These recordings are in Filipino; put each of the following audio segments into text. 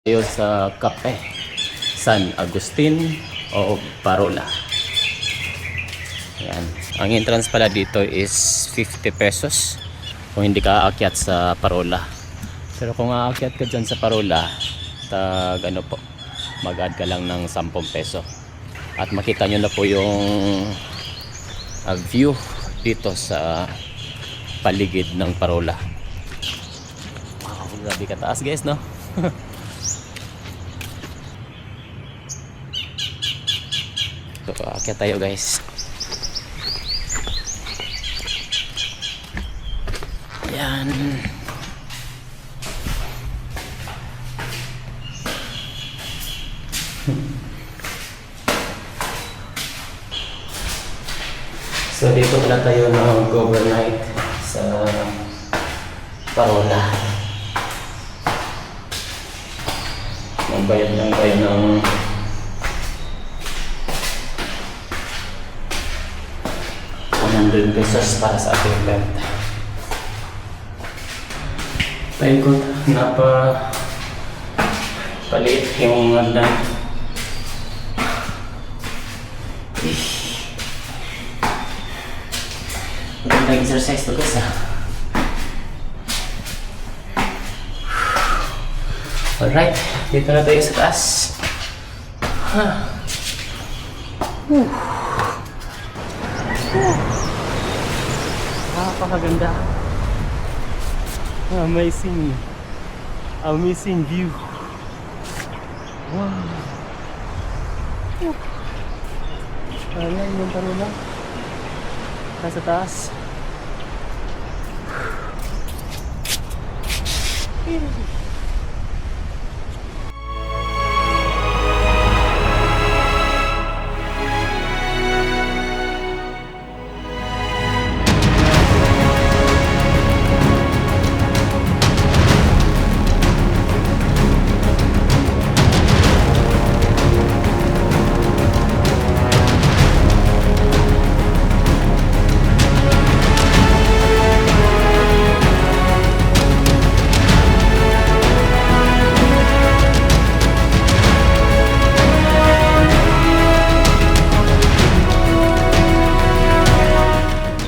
Tayo sa Cafe San Agustin o Parola. Ayan. Ang entrance pala dito is 50 pesos kung hindi ka aakyat sa Parola. Pero kung aakyat ka dyan sa Parola, ano po, mag-add ka lang ng 10 peso. At makita nyo na po yung view dito sa paligid ng Parola. Wow, grabe kataas guys, no? So, aakyat tayo guys. Ayan. So dito pala tayo mag-overnight sa Parola. Magbayad lang tayo ng 100 pesos para sa ating belt. Paikot, paliit yung hagdan. Magandang exercise to guys ah. Alright, dito na tayo sa taas. Napakaganda. Amazing view. Wow. Ayan yung Parola. Nasa taas.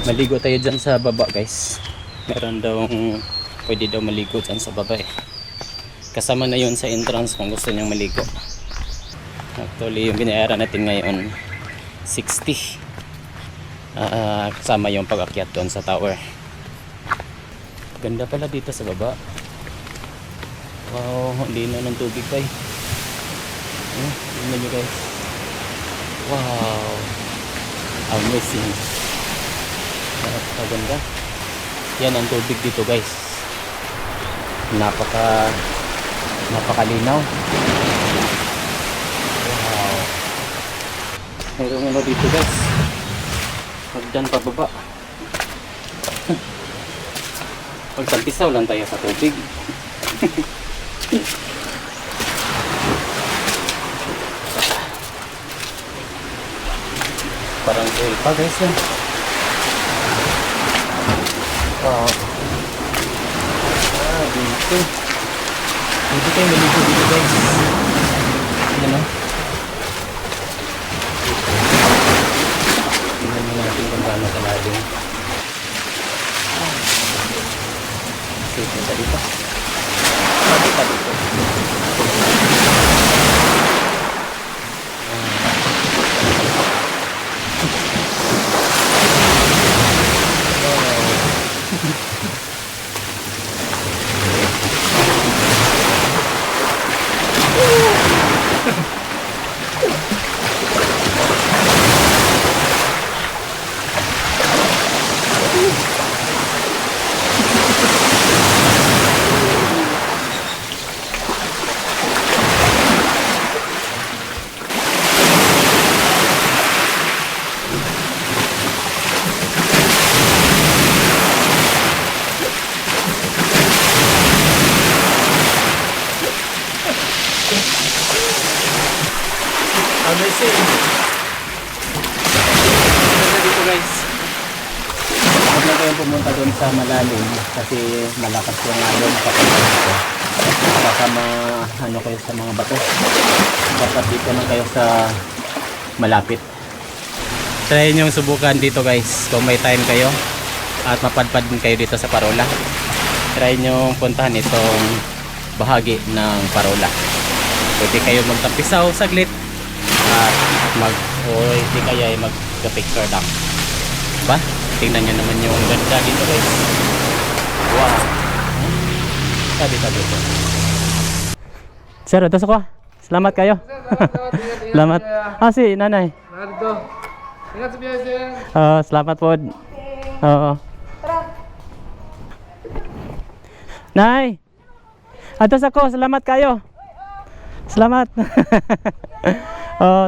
Maligo tayo dyan sa baba guys. Meron daw pwede daw maligo dyan sa baba eh. Kasama na yun sa entrance kung gusto niyang maligo. Actually yung binayaran natin ngayon 60. Kasama yung pag-akyat doon sa tower. Ganda pala dito sa baba. Wow, hindi na ng tubig pa eh. Tingnan nyo guys. Wow, amazing. Napakaganda. Yan ang tubig dito guys. Napakalinaw. Wow. Mayroon ano dito guys. Hagdan pababa. Pagtampisaw lang tayo sa tubig. Parang pool pa guys yan. Wow. Dito. Dito tayo maligo dito guys. Ano? Tingnan mo natin kung paano kalalim. Safe na dito. Sabi pa dito. Amazing. Dito guys. Huwag na kayong pumunta doon sa malalim kasi malakas yung alon papunta dito. baka ano kayo sa mga bato. Dapat dito lang kayo sa malapit. Try nyo subukan dito guys kung may time kayo at mapadpad din kayo dito sa Parola. Try nyo puntahan itong bahagi ng Parola. Pwede kayo magtampisaw saglit at o hindi kaya ay mag-picture lang. Ba? Tingnan nyo naman yung ganda dito guys. Wow. Sabi dito. Sir, ito ko. Salamat kayo. Salamat. Si nanay. Ingat sa biyahe, sir. Salamat po. Oo. Nay. Atos ako, salamat kayo. Salamat.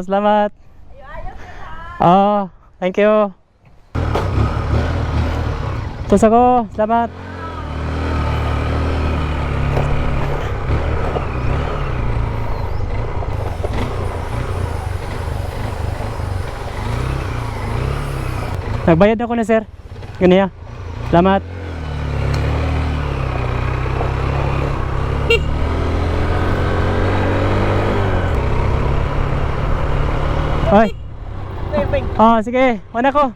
Salamat. Thank you. Atos ako, salamat. Nagbayad ako na sir. Ganyan. Salamat. Hoy. Sige. Wana ko.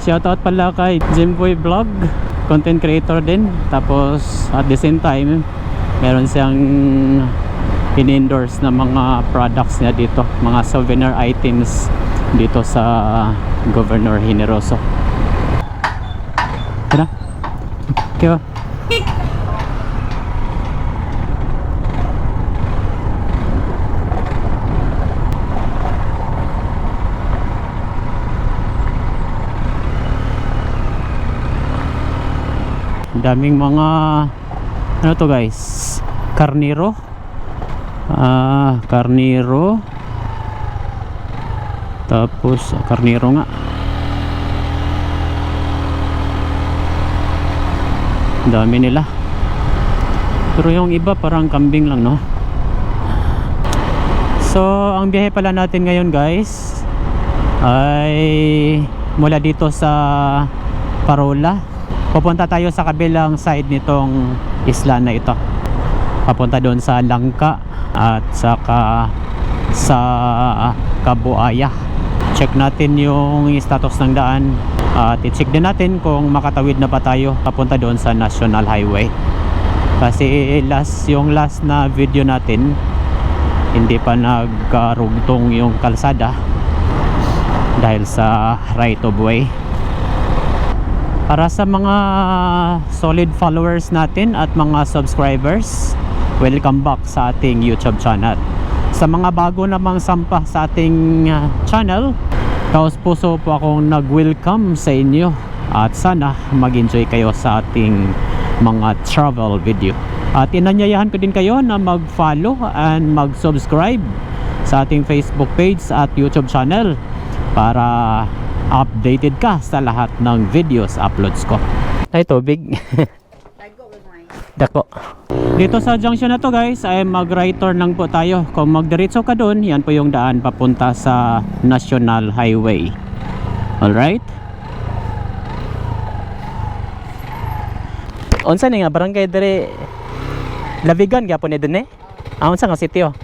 Shoutout pala kay Jimboy Vlog. Content creator din. Tapos at the same time meron siyang in-endorse na mga products niya dito. Mga souvenir items dito sa Governor Generoso. Tara. Okay. Daming mga ano to guys, karniro. Karniro. Tapos karniro nga. Dami nila. Pero yung iba parang kambing lang, no? So ang biyahe pala natin ngayon guys ay mula dito sa Parola. Pupunta tayo sa kabilang side nitong isla na ito. Papunta doon sa Langka at saka sa Kabuaya. Check natin yung status ng daan at i-check din natin kung makatawid na ba tayo papunta doon sa National Highway. Kasi yung last na video natin hindi pa nagkarugtong yung kalsada dahil sa right of way. Para sa mga solid followers natin at mga subscribers, welcome back sa ating YouTube channel. Sa mga bago namang sampah sa ating channel, taos puso po akong nag-welcome sa inyo at sana mag-enjoy kayo sa ating mga travel video. At inanyayahan ko din kayo na mag-follow and mag-subscribe sa ating Facebook page at YouTube channel para updated ka sa lahat ng videos uploads ko. Ay, tubig. Dako. Dito sa junction na to guys ay mag-right turn lang po tayo. Kung magdiretso ka doon, yan po yung daan papunta sa National Highway. Alright? Unsa ni nga barangay dire Labigan gyapon ni dinhi? Unsa nga sitio?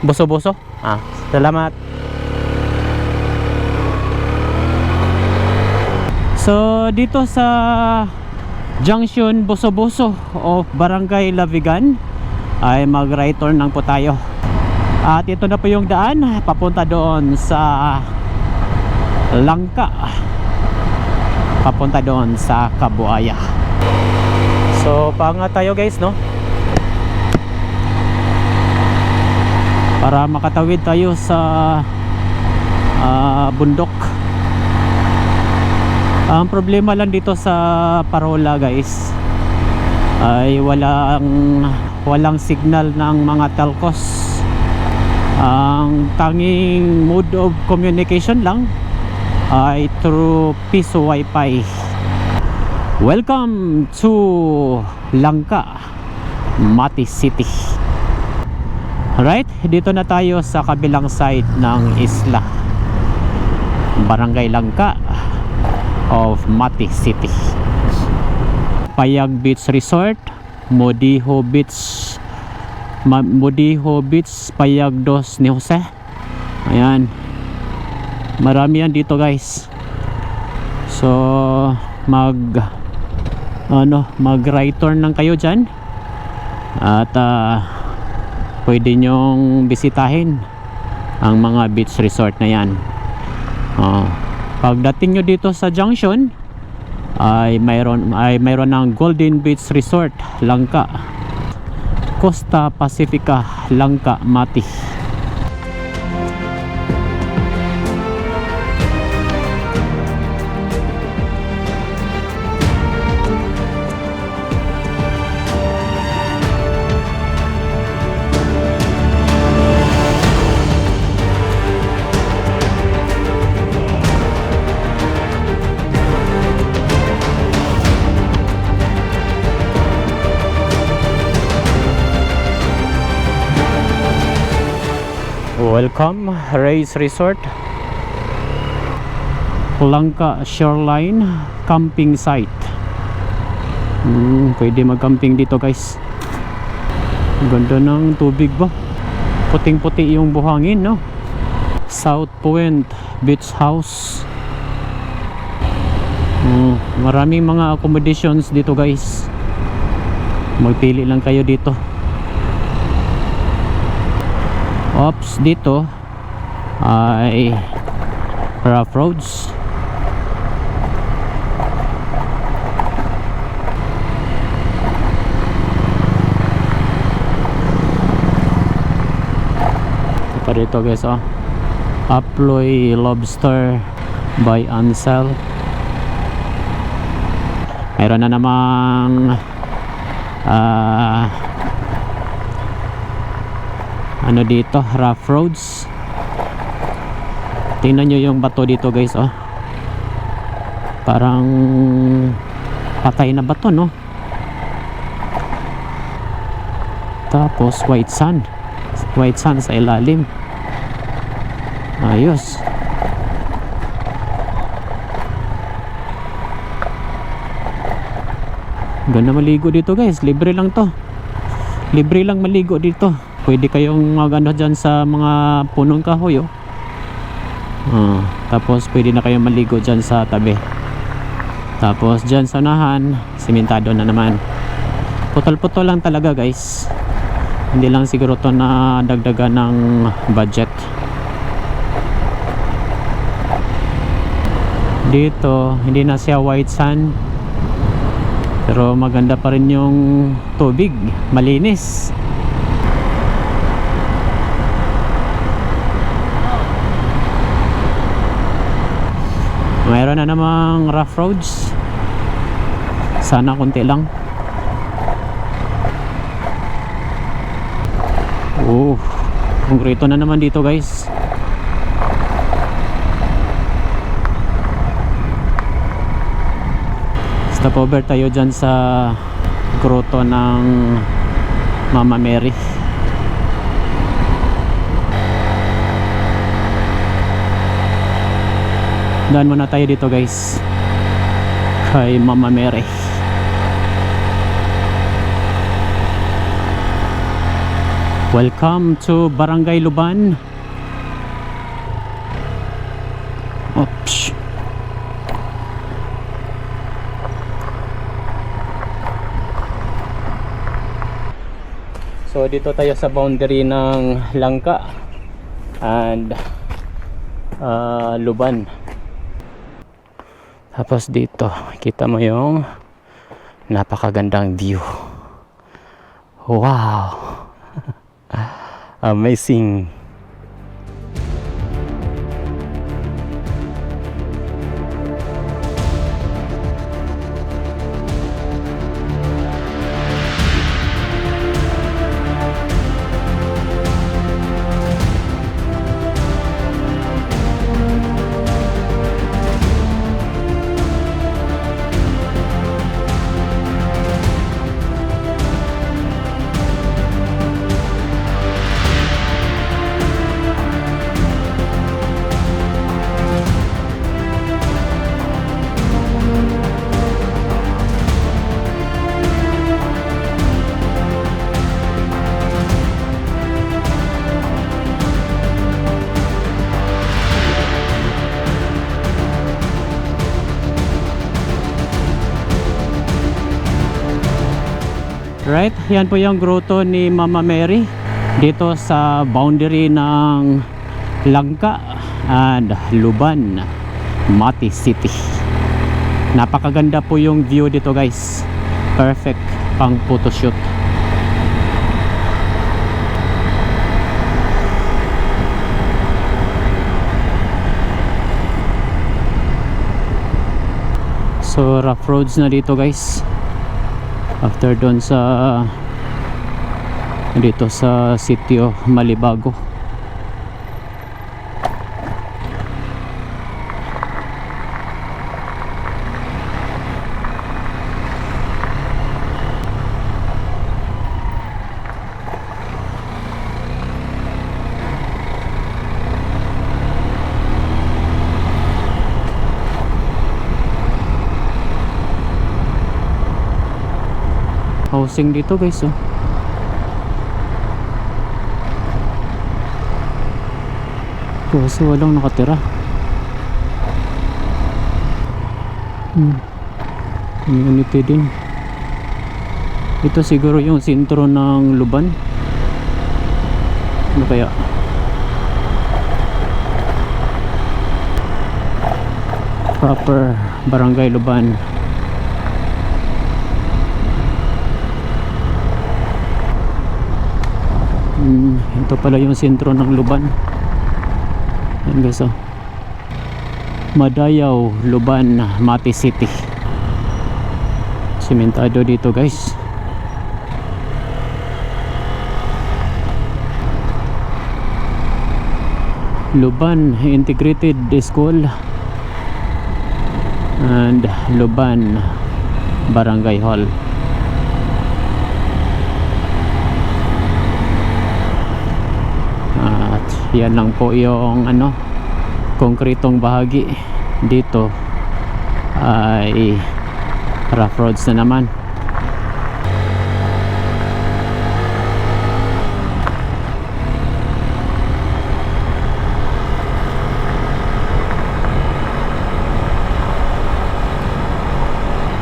Boso-boso? Salamat. So dito sa junction Boso-Boso of Barangay Lavigan ay mag-right turn lang po tayo. At ito na po yung daan papunta doon sa Langka, papunta doon sa Kabuaya. So paangat tayo guys, no? Para makatawid tayo sa bundok. Ang problema lang dito sa Parola guys ay walang signal ng mga telcos. Ang tanging mode of communication lang ay through piso wifi. Welcome to Langka, Mati City. Alright, dito na tayo sa kabilang side ng isla, Barangay Langka of Mati City. Payag Beach Resort, Modiho Beach, Modiho Beach, Payag dos ni Jose. Ayan, marami yan dito guys. So mag right turn lang kayo dyan at pwede nyong bisitahin ang mga beach resort na yan. Pagdating nyo dito sa junction ay mayroon ng Golden Beach Resort Langka, Costa Pacifica Langka, Mati. Welcome, Ray's Resort, Langka Shoreline Camping Site. Pwede mag-camping dito guys. Ganda ng tubig ba? Puting-puti yung buhangin, no? South Point Beach House. Maraming mga accommodations dito guys. Magpili lang kayo dito. Ops, dito ay rough roads. Ito pa dito guys, Aploy Lobster by Ansel. Mayroon na namang dito, rough roads. Tingnan nyo yung bato dito guys, parang patay na bato, no? Tapos white sand sa ilalim. Ayos. Ganda maligo dito guys, libre lang to. Libre lang maligo dito. Pwede kayong magano dyan sa mga punong kahoy, tapos pwede na kayong maligo dyan sa tabi. Tapos dyan sa unahan, simentado na naman. Putol-putol lang talaga guys. Hindi lang siguro to na dagdagan ng budget. Dito hindi na siya white sand, pero maganda pa rin yung tubig, malinis. Mayroon na namang rough roads. Sana konti lang. Konkreto na naman dito guys. Stopover tayo dyan sa grotto ng Mama Mary. Daan muna tayo dito guys kay Mama Mary. Welcome to Barangay Luban. Oops. So dito tayo sa boundary ng Langka and Luban. Tapos dito kita mo yung napakagandang view. Wow. Amazing. Right, yan po yung grotto ni Mama Mary dito sa boundary ng Langka and Luban, Mati City. Napakaganda po yung view dito guys, perfect pang photoshoot. So rough roads na dito guys, after doon sa dito sa sitio Malibago. Housing dito guys, oh. Kasi walang nakatira. Community din. Ito siguro yung sentro ng Luban. Ano kaya? Proper Barangay Luban. Ito pala yung sentro ng Luban. Ayan guys, oh. Madayaw, Luban, Mati City. Sementado dito guys. Luban Integrated School and Luban Barangay Hall. Yan lang po yung konkretong bahagi. Dito ay rough roads na naman.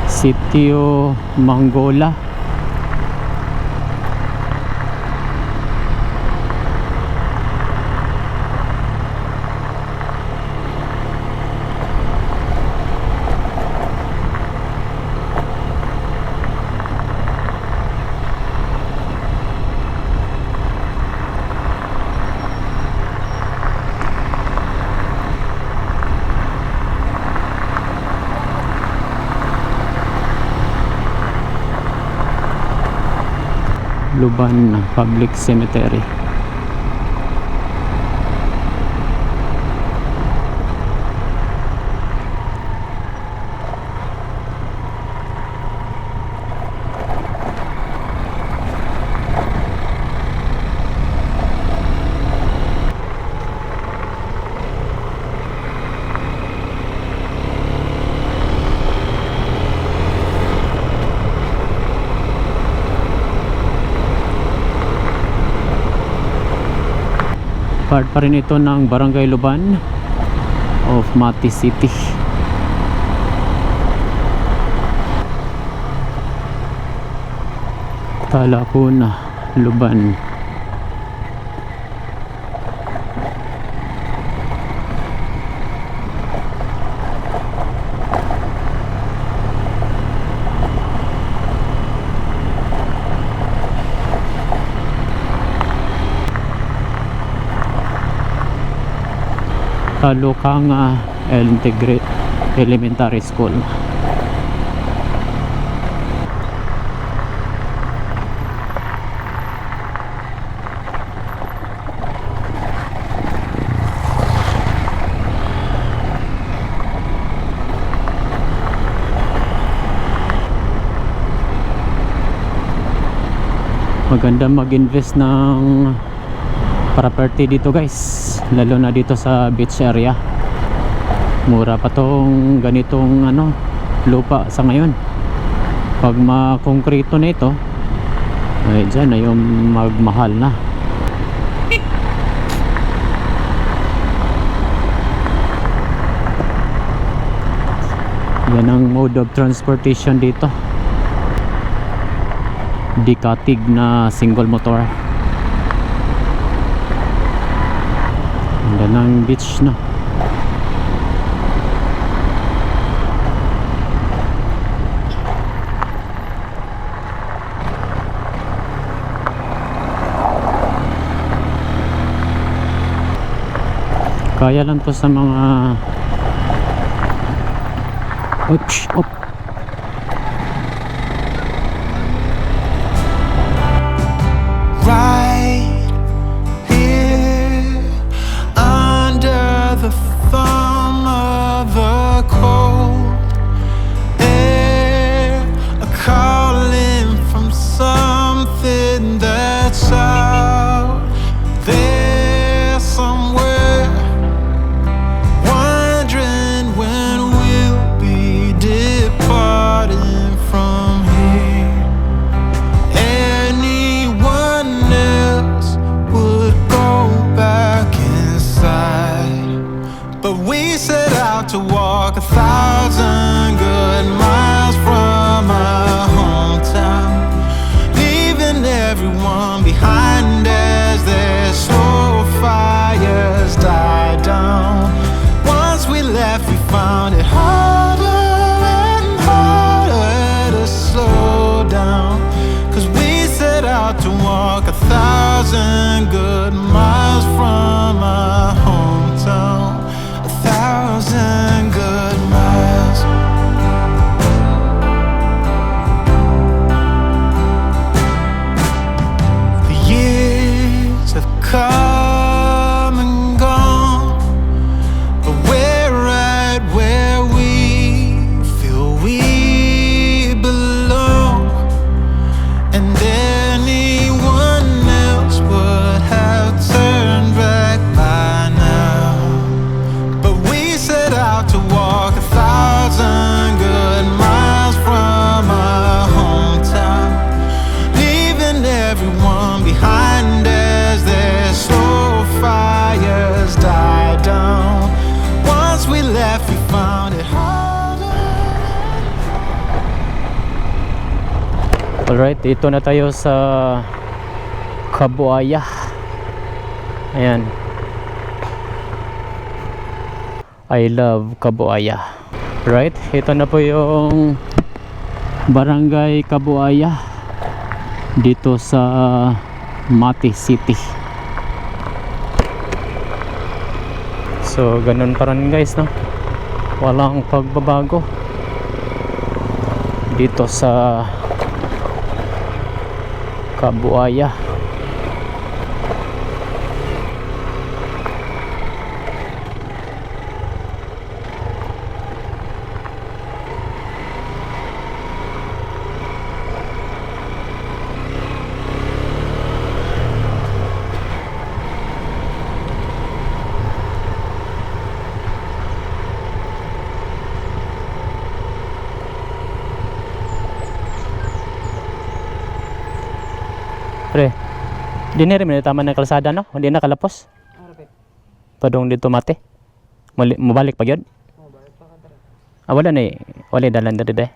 Sitio Mangola. Luban Public Cemetery. Part pa rin ito ng Barangay Luban of Mati City. Talakuna, Luban. Talukanga Elementary School. Maganda mag-invest ng property dito guys, lalo na dito sa beach area. Mura pa tong ganitong lupa sa ngayon. Pag makongkrito na ito, ay dyan na yung magmahal na. Yan ang mode of transportation dito. Decatig na single motor. Ganda ng beach na. Kaya lang to sa mga oops, op. Right here under the thumb of the cold air, a calling from something that's out there somewhere, wondering when we'll be departing from here. Anyone else would go back inside, but we set out to walk 1,000 good miles from our hometown, leaving everyone behind as their slow fires die down. Once we left, we found it harder and harder to slow down, 'cause we set out to walk 1,000 good miles from our hometown. 1,000 good miles. The years have come and gone, but we're right where we feel we belong. And anyone else would have turned back by now, but we set out to walk 1,000 good miles from our hometown, leaving everyone behind as their slow fires die down. Once we left, we found it harder. Alright, dito na tayo sa Kabuaya. Ayan. I love Kabuaya. Right, ito na po yung Barangay Kabuaya dito sa Mati City. So ganun pa rin guys, no? Walang pagbabago dito sa Kabuaya. Pre, di na rin tama ng kalsada, no? Hindi na kalapos. Padong dito Mati. Mabalik pa yun? Wala na eh. Wala dalan na rin eh.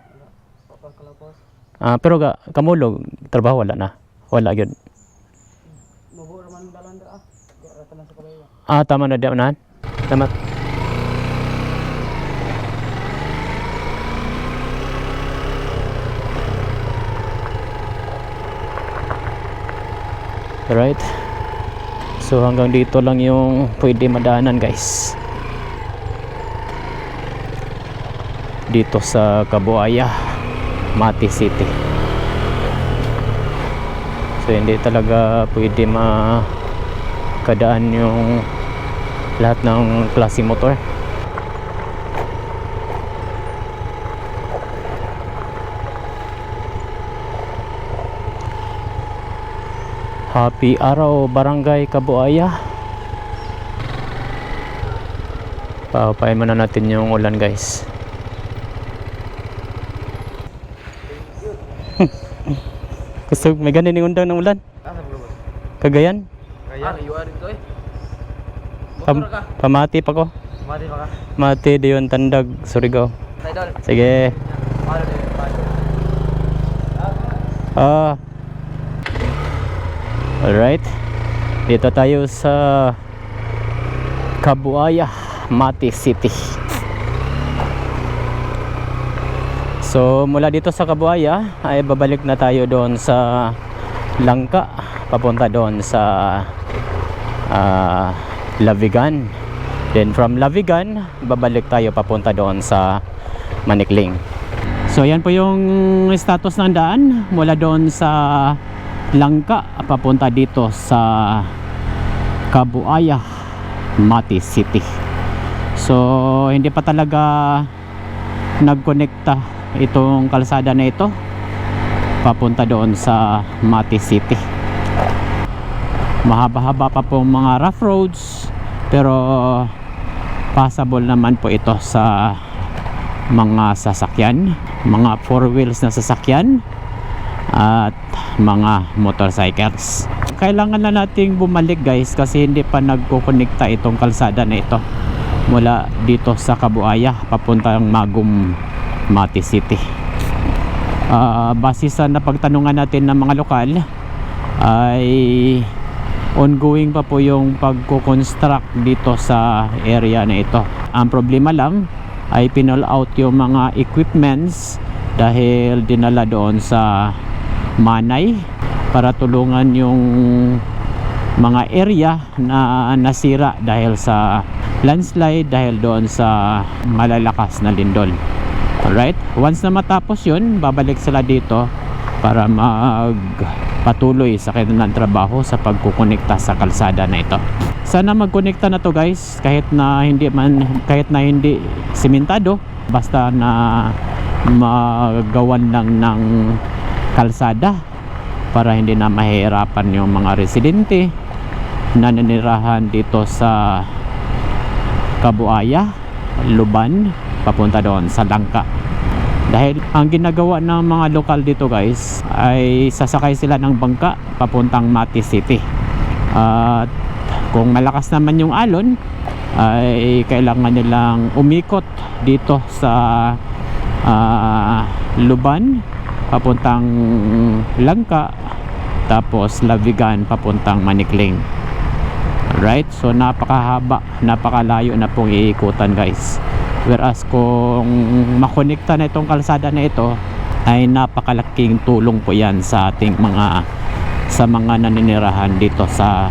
Pero kamulog, trabaho wala na. Wala yun. Tama na di unahan. Tama. Right, so hanggang dito lang yung pwede madaanan guys dito sa Kabuaya, Mati City. So hindi talaga pwede makadaan yung lahat ng klase motor. Happy araw Barangay Kabuaya. Papain muna natin yung ulan guys. Kusog, may ganin yung undang ng ulan. Cagayan? Naiwarin ko eh. Motor ka. Pamati pa ko. Mati pa ka. Mati diyon Tandag, Surigao. Idol. Sige. Mahalo din. Alright, dito tayo sa Kabuaya, Mati City. So mula dito sa Kabuaya ay babalik na tayo doon sa Langka, papunta doon sa Lavigan. Then from Lavigan, babalik tayo papunta doon sa Manikling. So yan po yung status ng daan mula doon sa Langka papunta dito sa Kabuaya, Mati City. So hindi pa talaga nagkonekta itong kalsada na ito papunta doon sa Mati City. Mahaba-haba pa po mga rough roads, pero passable naman po ito sa mga sasakyan, mga 4 wheels na sasakyan at mga motorcycles. Kailangan na nating bumalik guys, kasi hindi pa nagkukonekta itong kalsada na ito mula dito sa Kabuaya papuntang Magum, Mati City. Base sa napagtanungan natin ng mga lokal ay ongoing pa po yung pagko-construct dito sa area na ito. Ang problema lang ay pinull out yung mga equipments dahil dinala doon sa Manay para tulungan yung mga area na nasira dahil sa landslide, dahil doon sa malalakas na lindol. Alright, once na matapos yun, babalik sila dito para magpatuloy sa kanilang trabaho sa pagkukonekta sa kalsada na ito. Sana magkonekta na to guys, kahit na hindi simentado, basta na magawan lang ng kalsada para hindi na mahihirapan yung mga residente na nanirahan dito sa Kabuaya, Luban, papunta doon sa Langka. Dahil ang ginagawa ng mga lokal dito guys ay sasakay sila ng bangka papuntang Mati City. At kung malakas naman yung alon ay kailangan nilang umikot dito sa Luban papuntang Langka, tapos Lavigan papuntang Manikling. Alright, so napakahaba, napakalayo na pong iikutan guys. Whereas kung makonekta na itong kalsada na ito ay napakalaking tulong po yan sa ating mga naninirahan dito sa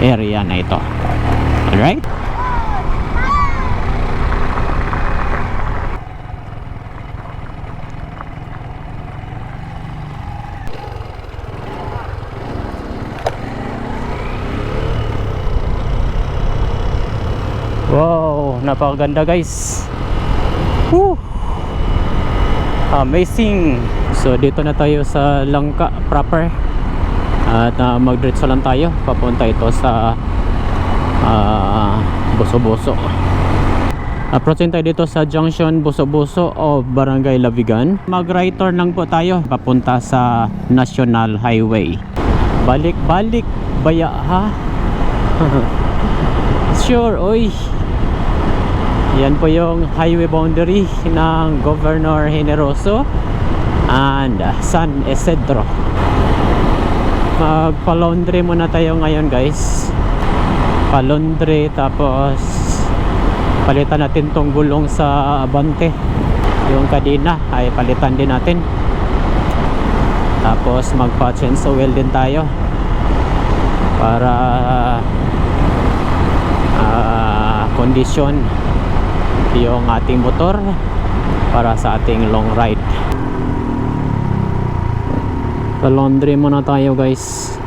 area na ito. Alright? Wow, napakaganda guys. Woo! Amazing. So dito na tayo sa Langka proper. At magdiretso lang tayo papunta ito sa Boso-Boso. Approaching tayo dito sa junction Boso-Boso o Barangay Lavigan. Mag-right turn lang po tayo papunta sa National Highway. Balik-balik baya ha. Sure, oy. Yan po yung highway boundary ng Governor Generoso and San Isidro. Magpa-laundry muna tayo ngayon guys. Pa-laundry, tapos palitan natin tong gulong sa abante. Yung kadena ay palitan din natin. Tapos magpa-change oil din tayo para kondisyon yung ating motor para sa ating long ride. Pa-laundry muna tayo guys.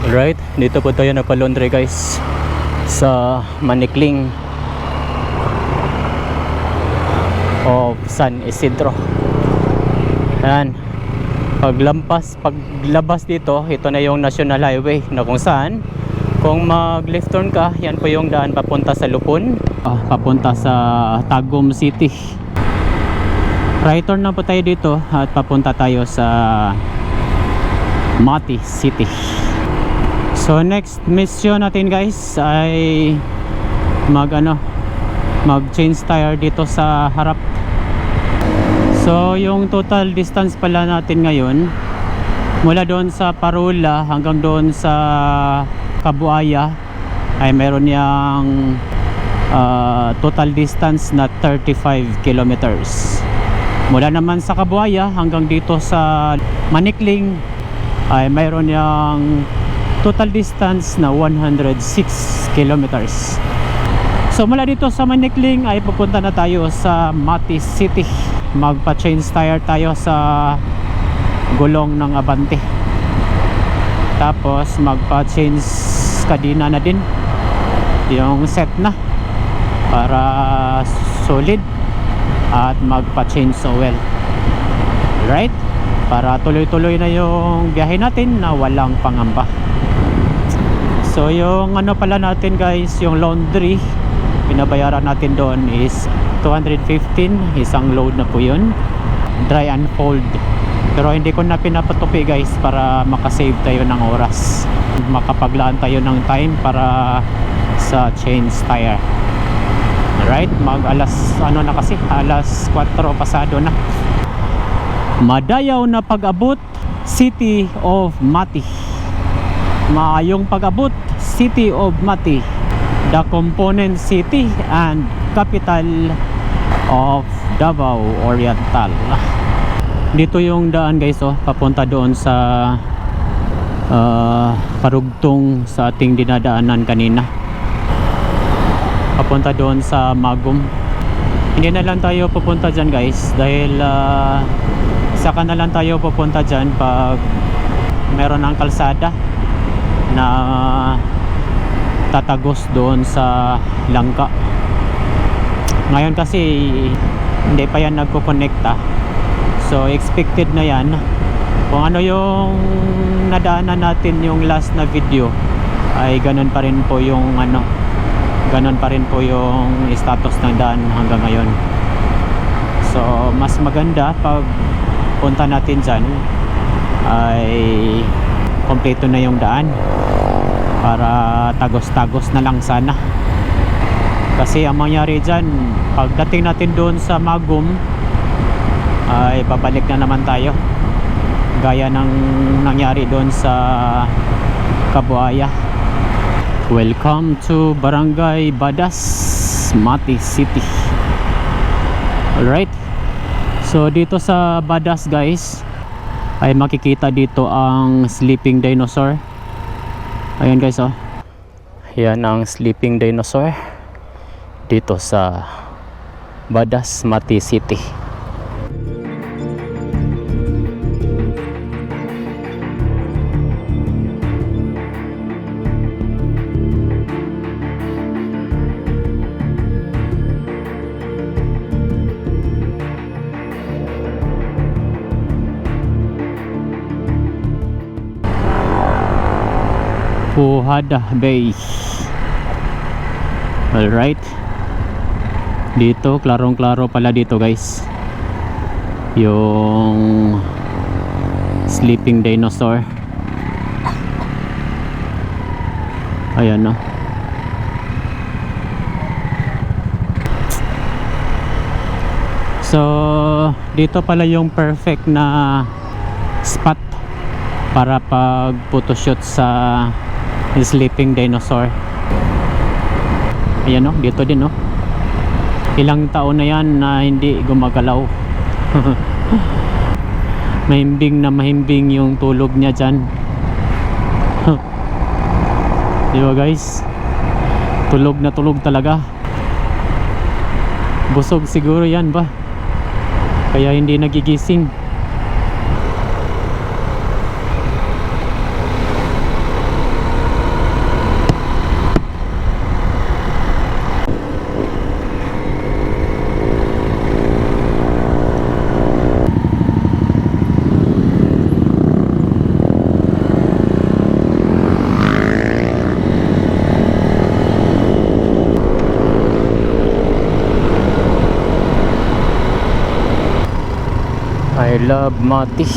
Alright, dito po tayo nagpa-laundry guys sa Manikling of San Isidro. Ayan, paglabas dito, ito na yung National Highway na kung saan kung mag left turn ka, yan po yung daan papunta sa Lupon, papunta sa Tagum City. Right turn na po tayo dito at papunta tayo sa Mati City. So next mission natin guys ay mag change tire dito sa harap. So yung total distance pala natin ngayon mula doon sa Parola hanggang doon sa Kabuaya ay meron yang total distance na 35 kilometers. Mula naman sa Kabuaya hanggang dito sa Manikling ay mayroon yang total distance na 106 kilometers. So mula dito sa Manikling ay pupunta na tayo sa Mati City. Magpa-change tire tayo sa gulong ng Abante. Tapos magpa-change kadina na din. Yung set na para solid at magpa-change oil. Right? Para tuloy-tuloy na yung biyahe natin na walang pangamba. So yung pala natin guys, yung laundry, pinabayaran natin doon is 215, isang load na po yun, dry and fold. Pero hindi ko na pinapatupi guys para makasave tayo ng oras, makapaglaan tayo ng time para sa change tire. Right, alas 4 pasado na. Madayaw na pag-abot, City of Mati. Maayong pag-abot, City of Mati, the component city and capital of Davao Oriental. Dito yung daan guys, papunta doon sa parugtong sa ating dinadaanan kanina, papunta doon sa Magum. Hindi na lang tayo pupunta dyan guys dahil saka na lang tayo pupunta dyan pag meron ng kalsada na tatagos doon sa Langka. Ngayon kasi hindi pa yan nagko-connecta, so expected na yan. Kung ano yung nadaanan natin yung last na video ay ganun pa rin po yung ganun pa rin po yung status ng daan hanggang ngayon. So mas maganda pag punta natin dyan ay kompleto na yung daan para tagos-tagos na lang sana. Kasi ang mangyari dyan, pagdating natin doon sa Magum ay babalik na naman tayo gaya ng nangyari doon sa Kabuaya. Welcome to Barangay Badas, Mati City. Alright, so dito sa Badas guys ay makikita dito ang sleeping dinosaur. Ayan guys, yan ang sleeping dinosaur dito sa Badas, Mati City. Puhada Bay. Alright, dito klarong-klaro pala dito guys yung sleeping dinosaur. Ayan no. So dito pala yung perfect na spot para pag photoshoot sa sleeping dinosaur. Ayan no, dito din no. Ilang taon na yan na hindi gumagalaw. Mahimbing na mahimbing yung tulog niya dyan. Diba guys, tulog na tulog talaga. Busog siguro yan ba, kaya hindi nagigising. I love Mati.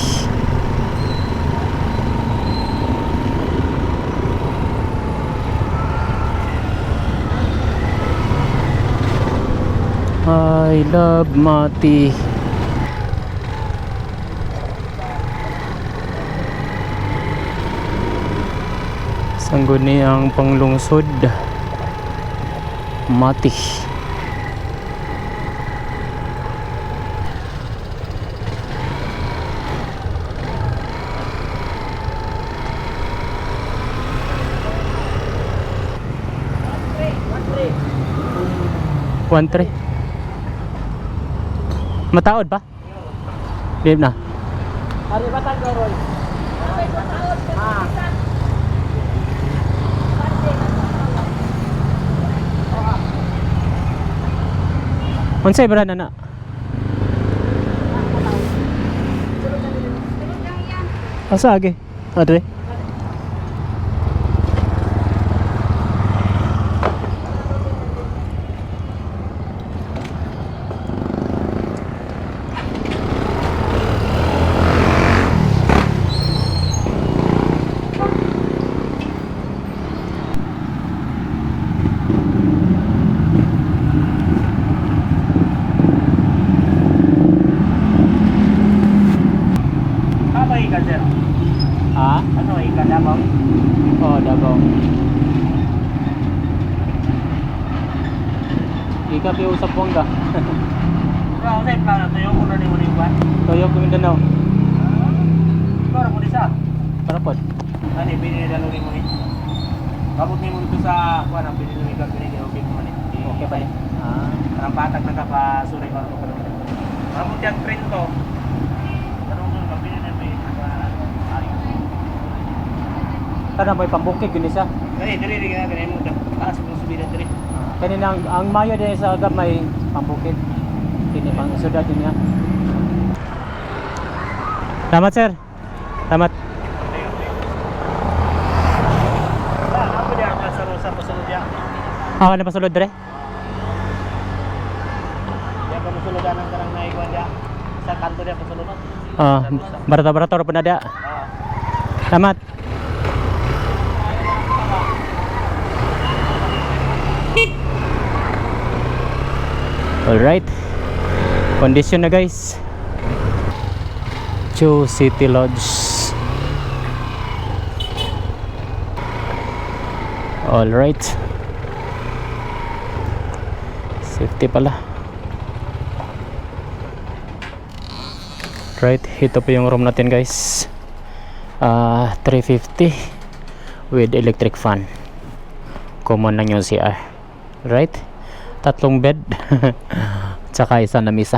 I love Mati. Sangguniang panglungsod Mati. One three. Mataod pa? Live na. Hari batang Roy. Ah. Unsay brand na? Asa age? Adre. Apa ikan sir? Ha? Ano ikan Davao? Oh, Davao. Ika pi usap Wangga. Kau saya plan tuyo ko na ni mo ni buwan. Toyo ko Mindanao. Para mo di sa. Para pod. Ani binili na ni mo ni. Kabot ni mo dito sa kuan ang binili ni binili okay mo ni. Okay pa ni. Ah, Ang patag na ka pa suri ko ko. Ang yang print to. Tanong mo ka binili ni kana may pambukid gini siya. Kani diri ka kani mo taas mo subida diri. Kanina ang mayo din sa agam may pambukid. Kini pang sudad niya. Salamat sir. Salamat. Ako dia sa rosa pasulod ya. Ako na pasulod dire. Ya ka musuludan ang karang naigwan dia. Sa kanto dia pasulod. Ah, barata-barata ra pud ada. Salamat. Alright. Condition na guys. Chu City Lodge. Alright. Safety pala. Right, ito po yung room natin guys. 350 with electric fan. Common lang yung CR. Right? 3 bed. Tsaka isa na misa.